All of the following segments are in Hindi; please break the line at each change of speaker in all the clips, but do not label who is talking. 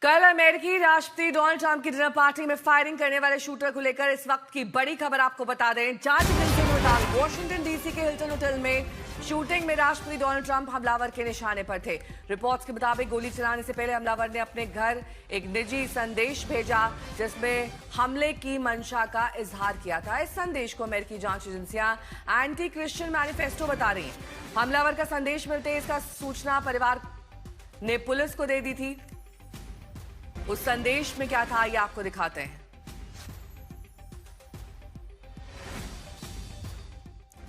कल अमेरिकी राष्ट्रपति डोनाल्ड ट्रंप की डिनर पार्टी में फायरिंग करने वाले शूटर को लेकर इस वक्त की बड़ी खबर आपको बता दें। जांच एजेंसी के मुताबिक वॉशिंगटन डीसी के हिल्टन होटल में शूटिंग में राष्ट्रपति डोनाल्ड ट्रंप हमलावर के निशाने पर थे। रिपोर्ट्स के मुताबिक गोली चलाने से पहले हमलावर ने अपने घर एक निजी संदेश भेजा जिसमें हमले की मंशा का इजहार किया था। इस संदेश को अमेरिकी जांच एजेंसियां एंटी क्रिश्चियन मैनिफेस्टो बता रही हैं। हमलावर का संदेश मिलते इसका सूचना परिवार ने पुलिस को दे दी थी। उस संदेश में क्या था ये आपको दिखाते हैं।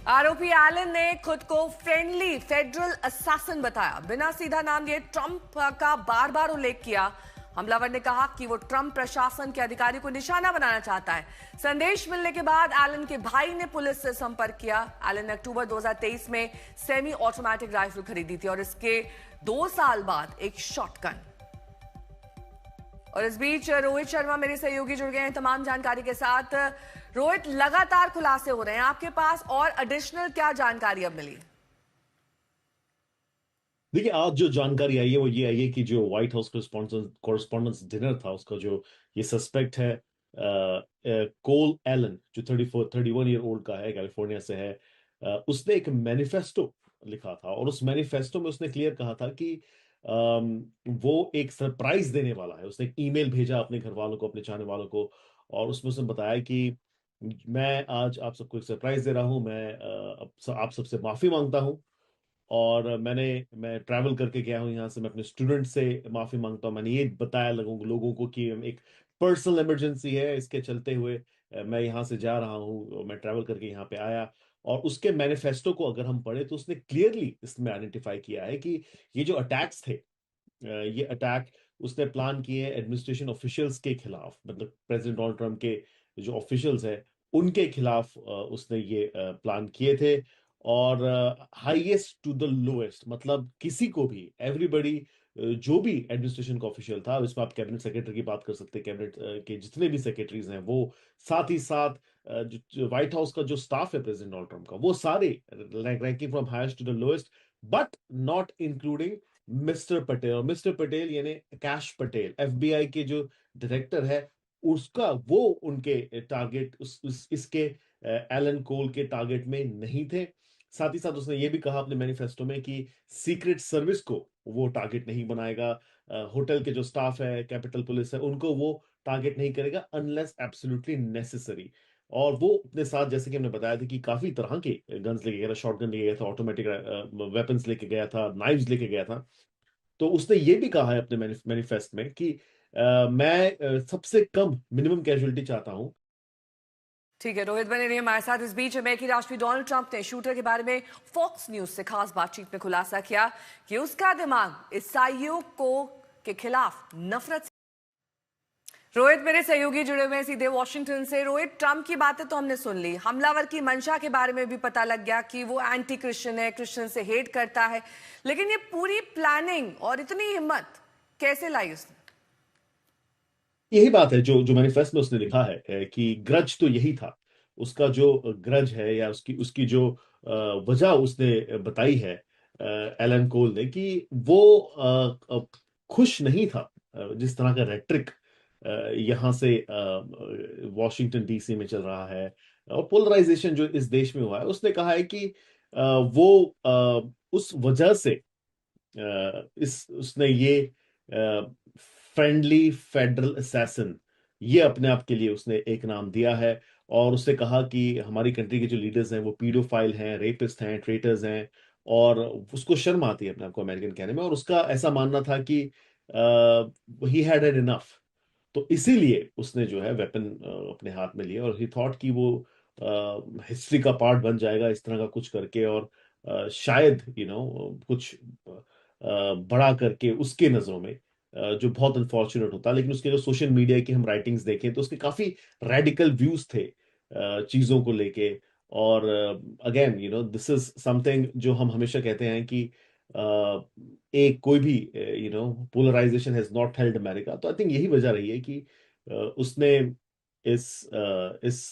आरोपी एलन ने खुद को फ्रेंडली फेडरल असैसिन बताया। बिना सीधा नाम लिए ट्रंप का बार बार उल्लेख किया। हमलावर ने कहा कि वो ट्रंप प्रशासन के अधिकारी को निशाना बनाना चाहता है। संदेश मिलने के बाद एलन के भाई ने पुलिस से संपर्क किया। एलन ने अक्टूबर 2023 में सेमी ऑटोमेटिक राइफल खरीदी थी और इसके 2 साल बाद एक शॉटगन। और इस बीच रोहित शर्मा मेरे सहयोगी जुड़ गए हैं तमाम जानकारी के साथ। रोहित, लगातार खुलासे हो रहे हैं, आपके पास और एडिशनल क्या जानकारी अब मिली?
देखिए, आज जो जानकारी आई है वो ये आई है कि जो व्हाइट हाउस कॉरेस्पॉन्डेंस डिनर था उसका जो ये सस्पेक्ट है कोल एलन, जो 31 ईयर ओल्ड का है, कैलिफोर्निया से है, उसने एक मैनिफेस्टो लिखा था और उस मैनिफेस्टो में उसने क्लियर कहा था कि वो एक सरप्राइज देने वाला है। उसने एक ईमेल भेजा अपने घर वालों को, अपने चाहने वालों को, और उसमें उसने बताया कि मैं आज आप सबको एक सरप्राइज दे रहा हूं, मैं आप सबसे माफी मांगता हूं, और मैं ट्रैवल करके गया हूं यहाँ से, मैं अपने स्टूडेंट से माफी मांगता हूं। मैंने ये बताया लोगों को कि एक पर्सनल इमरजेंसी है, इसके चलते हुए मैं यहाँ से जा रहा हूँ, मैं ट्रैवल करके यहाँ पे आया। और उसके मैनिफेस्टो को अगर हम पढ़े तो उसने क्लियरली इसमें आइडेंटिफाई किया है कि ये जो अटैक्स थे, ये अटैक उसने प्लान किए एडमिनिस्ट्रेशन ऑफिशियल्स के खिलाफ, मतलब प्रेसिडेंट डोनाल्ड ट्रंप के जो ऑफिशियल्स हैं उनके खिलाफ उसने ये प्लान किए थे। और हाईएस्ट टू द लोएस्ट, मतलब किसी को भी, एवरीबडी, जो भी एडमिनिस्ट्रेशन का ऑफिशियल था, इसमें आप कैबिनेट सेक्रेटरी की बात कर सकते हैं, कैबिनेट के जितने भी सेक्रेटरीज हैं वो, साथ ही साथ जो व्हाइट हाउस का जो स्टाफ है प्रेसिडेंट डोनाल्ड ट्रंप का, वो सारे, ranking from highest to the lowest, but not including mister Patel. और मिस्टर पटेल यानी कैश पटेल, एफबीआई के जो डायरेक्टर है, उसका वो उनके टारगेट इसके एलन कोल के टारगेट में नहीं थे। साथ ही साथ उसने ये भी कहा अपने मैनिफेस्टो में कि सीक्रेट सर्विस को वो टारगेट नहीं बनाएगा, होटल के जो स्टाफ है, कैपिटल पुलिस है, उनको वो टारगेट नहीं करेगा अनलेस एब्सोल्युटली नेसेसरी। और वो अपने साथ, जैसे कि हमने बताया था, कि काफी तरह के गन्स लेके गया था, शॉटगन लेके गया था, ऑटोमेटिक वेपन्स लेके गया था, नाइव्स लेके गया था। तो उसने ये भी कहा है अपने मैनिफेस्ट में कि मैं सबसे कम मिनिमम कैजुअलिटी चाहता हूं।
ठीक है रोहित, बने रहिए हमारे साथ। इस बीच अमेरिकी राष्ट्रपति डोनाल्ड ट्रंप ने शूटर के बारे में फॉक्स न्यूज से खास बातचीत में खुलासा किया कि उसका दिमाग ईसाइयों को के खिलाफ नफरत। रोहित, मेरे सहयोगी जुड़े हुए हैं सीधे वॉशिंगटन से। रोहित, ट्रंप की बातें तो हमने सुन ली, हमलावर की मंशा के बारे में भी पता लग गया कि वो एंटी क्रिश्चियन है, क्रिश्चियन से हेट करता है, लेकिन ये पूरी प्लानिंग और इतनी हिम्मत कैसे लाई उसने?
यही बात है जो जो मैनिफेस्ट में उसने लिखा है कि ग्रज तो यही था। उसका जो ग्रज है, या उसकी उसकी जो वजह उसने बताई है एलन कोल ने, कि वो खुश नहीं था जिस तरह का रेट्रिक यहाँ से वॉशिंगटन डीसी में चल रहा है, और पोलराइजेशन जो इस देश में हुआ है। उसने कहा है कि वो उस वजह से इस उसने ये फ्रेंडली फेडरल असैसिन, ये अपने आप के लिए उसने एक नाम दिया है। और उसने कहा कि हमारी कंट्री के जो लीडर्स हैं वो पीडोफाइल हैं, रेपिस्ट हैं, ट्रेटर्स हैं, और उसको शर्म आती है अपने आप को अमेरिकन कहने में। और उसका ऐसा मानना था कि ही हैड हैड इनफ, तो इसीलिए उसने जो है वेपन अपने हाथ में लिया, और ही थॉट कि वो हिस्ट्री का पार्ट बन जाएगा इस तरह का कुछ करके, और शायद कुछ बड़ा करके उसके नजरों में, जो बहुत अनफॉर्चुनेट होता। लेकिन उसके जो सोशल मीडिया की हम राइटिंग्स देखें तो उसके काफी रेडिकल व्यूज थे चीजों को लेके। और अगेन दिस इज समथिंग जो हम हमेशा कहते हैं कि एक कोई भी polarisation has not held America. तो आई थिंक यही वजह रही है कि उसने इस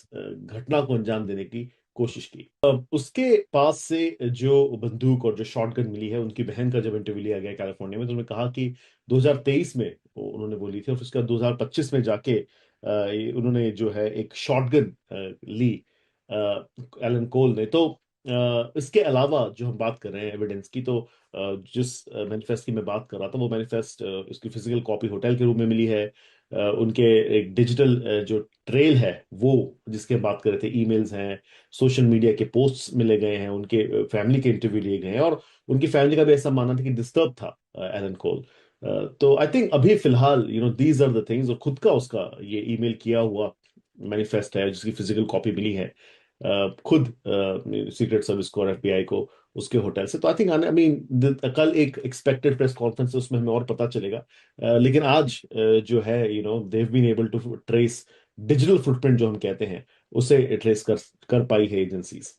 घटना को अंजाम देने की कोशिश की। उसके पास से जो बंदूक और जो शॉटगन मिली है, उनकी बहन का जब इंटरव्यू लिया गया कैलिफोर्निया में, तो उन्होंने कहा कि 2023 में उन्होंने बोली थी, और फिर उसके बाद 2025 में जाके उन्होंने जो है एक शॉटगन ली, एलन कोल ने। तो इसके अलावा जो हम बात कर रहे हैं एविडेंस की, तो जिस मैनिफेस्ट की मैं बात कर रहा था, वो मैनिफेस्ट उसकी फिजिकल कॉपी होटल के रूम में मिली है। उनके एक डिजिटल जो ट्रेल है वो, जिसके बात कर रहे थे, ईमेल्स हैं, सोशल मीडिया के पोस्ट्स मिले गए हैं, उनके फैमिली के इंटरव्यू लिए गए हैं, और उनकी फैमिली का भी ऐसा मानना था कि डिस्टर्ब था एलन कोल। तो आई थिंक अभी फिलहाल दीज आर द थिंग्स, और खुद का उसका ये ईमेल किया हुआ मैनिफेस्ट है जिसकी फिजिकल कॉपी मिली है खुद सीक्रेट सर्विस को और एफबीआई को उसके होटल से। तो आई थिंक आई मीन कल एक एक्सपेक्टेड प्रेस कॉन्फ्रेंस है, उसमें हमें और पता चलेगा। लेकिन आज जो है they've been able to trace digital footprint जो हम कहते हैं, उसे ट्रेस कर पाई है एजेंसीज।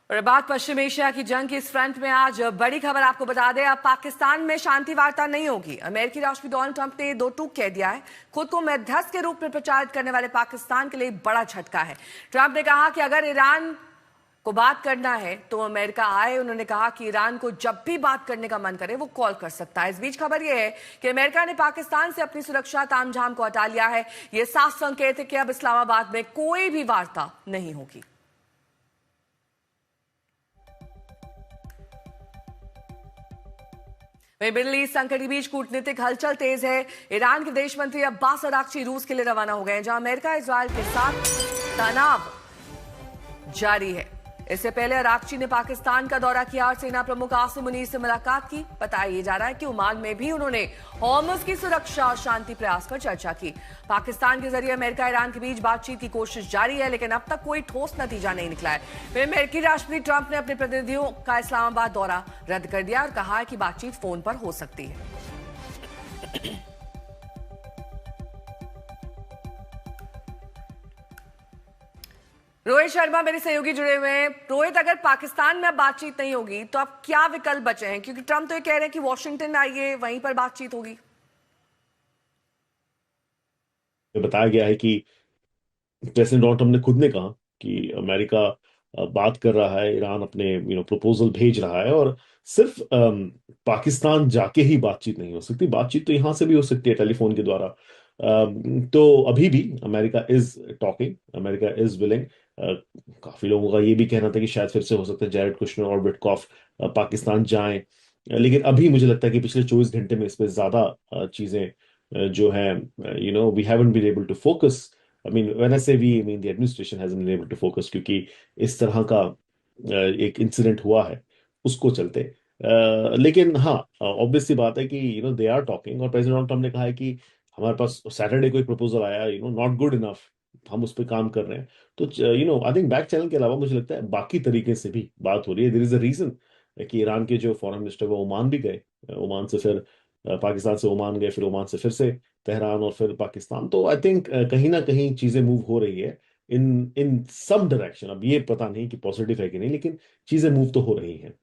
और बात पश्चिम एशिया की जंग की इस फ्रंट में आज बड़ी खबर आपको बता दें, अब पाकिस्तान में शांति वार्ता नहीं होगी। अमेरिकी राष्ट्रपति डोनाल्ड ट्रंप ने दो टूक कह दिया है। खुद को मध्यस्थ के रूप में प्रचारित करने वाले पाकिस्तान के लिए बड़ा झटका है। ट्रंप ने कहा कि अगर ईरान को बात करना है तो अमेरिका आए। उन्होंने कहा कि ईरान को जब भी बात करने का मन करे वो कॉल कर सकता है। इस बीच खबर यह है कि अमेरिका ने पाकिस्तान से अपनी सुरक्षा तामझाम को हटा लिया है। यह साफ संकेत है कि अब इस्लामाबाद में कोई भी वार्ता नहीं होगी। मिडिल ईस्ट संकट के बीच कूटनीतिक हलचल तेज है। ईरान के देश मंत्री अब्बास अराक्ची रूस के लिए रवाना हो गए हैं, जहां अमेरिका इजरायल के साथ तनाव जारी है। इससे पहले अराक्ची ने पाकिस्तान का दौरा किया और सेना प्रमुख आसिम मुनीर से मुलाकात की। बताया जा रहा है कि ओमान में भी उन्होंने हॉर्मुज़ की सुरक्षा और शांति प्रयास पर चर्चा की। पाकिस्तान के जरिए अमेरिका ईरान के बीच बातचीत की कोशिश जारी है, लेकिन अब तक कोई ठोस नतीजा नहीं निकला है। फिर अमेरिकी राष्ट्रपति ट्रंप ने अपने प्रतिनिधियों का इस्लामाबाद दौरा रद्द कर दिया और कहा है कि बातचीत फोन पर हो सकती है। रोहित शर्मा मेरे सहयोगी जुड़े हुए हैं। रोहित, अगर पाकिस्तान में अब बातचीत नहीं होगी तो अब क्या विकल्प बचे हैं? क्योंकि ट्रंप तो ये कह रहे हैं कि वॉशिंगटन आइए, वहीं पर बातचीत होगी।
बताया गया है कि प्रेसिडेंट डोनाल्ड ट्रंप ने खुद ने कहा कि अमेरिका बात कर रहा है, ईरान अपने प्रपोजल भेज रहा है, और सिर्फ पाकिस्तान जाके ही बातचीत नहीं हो सकती, बातचीत तो यहां से भी हो सकती है टेलीफोन के द्वारा। तो अभी भी America is talking, America is willing. काफी लोगों का ये भी कहना था कि शायद फिर से हो सकता है जैरेड कुशनर और विटकॉफ पाकिस्तान जाएं, लेकिन अभी मुझे लगता है कि पिछले 24 घंटे में इस पे ज्यादा चीजें जो है we haven't been able to focus. I mean, when I say we, I mean the administration hasn't been able to focus, क्योंकि इस तरह का एक इंसिडेंट हुआ है उसको चलते। लेकिन हाँ, ऑब्वियस सी बात है कि दे आर टॉकिंग, और प्रेसिडेंट ट्रम्प ने कहा है कि हमारे पास सैटरडे को एक प्रपोजल आया, नॉट गुड इनफ, हम उस पर काम कर रहे हैं। तो आई थिंक बैक चैनल के अलावा मुझे लगता है बाकी तरीके से भी बात हो रही है। देयर इज अ रीजन कि ईरान के जो फॉरेन मिनिस्टर वो ओमान भी गए, ओमान से फिर पाकिस्तान से ओमान गए, फिर ओमान से फिर से तेहरान, और फिर पाकिस्तान। तो आई थिंक कहीं ना कहीं चीजें मूव हो रही है इन इन सम डायरेक्शन। अब ये पता नहीं कि पॉजिटिव है कि नहीं, लेकिन चीजें मूव तो हो रही हैं।